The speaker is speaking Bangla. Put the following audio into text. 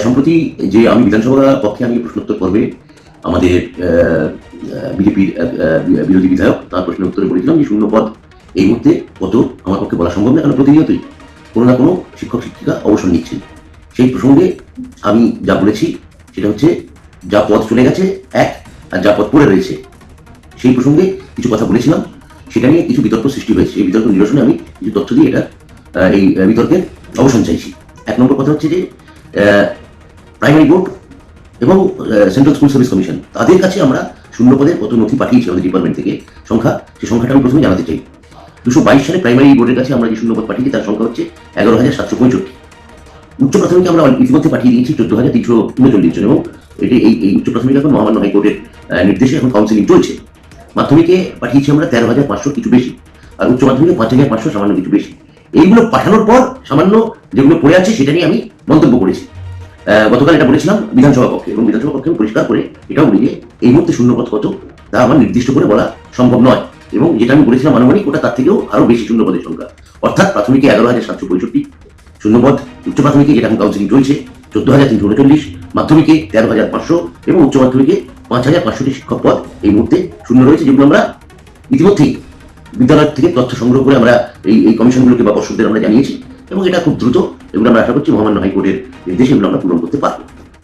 সম্প্রতি যে আমি বিধানসভা পক্ষে আমি প্রশ্নোত্তর পর্বে আমাদের বিজেপির বিরোধী বিধায়ক তার প্রশ্নের উত্তরে বলেছিলাম যে শূন্য পদ এই মুহূর্তে কত আমার পক্ষে বলা সম্ভব না, কারণ প্রতিনিয়তই কোনো না কোনো শিক্ষক শিক্ষিকা অবসর নিচ্ছেন। সেই প্রসঙ্গে আমি যা বলেছি সেটা হচ্ছে, যা পদ চলে গেছে এক, আর যা পদ পড়ে রয়েছে সেই প্রসঙ্গে কিছু কথা বলেছিলাম। সেটা নিয়ে কিছু বিতর্ক সৃষ্টি হয়েছে। এই বিতর্ক নিরসনে আমি কিছু তথ্য দিয়ে এটা এই বিতর্কের অবসান চাইছি। এক নম্বর কথা হচ্ছে যে প্রাইমারি বোর্ড এবং সেন্ট্রাল স্কুল সার্ভিস কমিশন, তাদের কাছে আমরা শূন্য পদের কত নথি পাঠিয়েছি আমাদের ডিপার্টমেন্ট থেকে সংখ্যা, সেই সংখ্যাটা আমি প্রথমে জানাতে চাই। 222 সালে প্রাইমারি বোর্ডের কাছে আমরা যে শূন্য পদ পাঠিয়েছি তার সংখ্যা হচ্ছে 11,765। উচ্চ প্রাথমিকে আমরা ইতিমধ্যে পাঠিয়ে দিয়েছি 14,339 জন, এবং এটি এই উচ্চ প্রাথমিক এখন মহামান্য হাইকোর্টের নির্দেশে এখন কাউন্সিলিং চলছে। মাধ্যমিকে পাঠিয়েছি আমরা 13,500, কিছু বেশি, আর উচ্চ মাধ্যমিকে 5,500, সামান্য কিছু বেশি। এইগুলো পাঠানোর পর সামান্য যেগুলো পড়ে আছে সেটা নিয়ে আমি মন্তব্য করেছি। গতকাল এটা বলেছিলাম বিধানসভা পক্ষে, এবং বিধানসভা পক্ষে পরিষ্কার করে এটাও বলি যে এই মুহূর্তে শূন্যপদ কত তা আমার নির্দিষ্ট করে বলা সম্ভব নয়, এবং যেটা আমি বলেছিলাম আনুমানিক ওটা তার থেকেও আরো বেশি শূন্যপদের সংখ্যা। অর্থাৎ প্রাথমিকে 11,765 শূন্যপদ, উচ্চ প্রাথমিকে যেটা এখন কাউন্সিলিং চলছে 14,339, মাধ্যমিকে 13,500 এবং উচ্চ মাধ্যমিকে 5,500টি শিক্ষক পদ এই মুহূর্তে শূন্য রয়েছে, যেগুলো আমরা ইতিমধ্যেই বিদ্যালয় থেকে তথ্য সংগ্রহ করে আমরা এই কমিশনগুলোকে বা পর্ষদদের আমরা জানিয়েছি, এবং এটা খুব দ্রুত এগুলো আমরা আশা করছি মহামান্য হাইকোর্টের নির্দেশে এগুলো আমরা পূরণ করতে পারবো।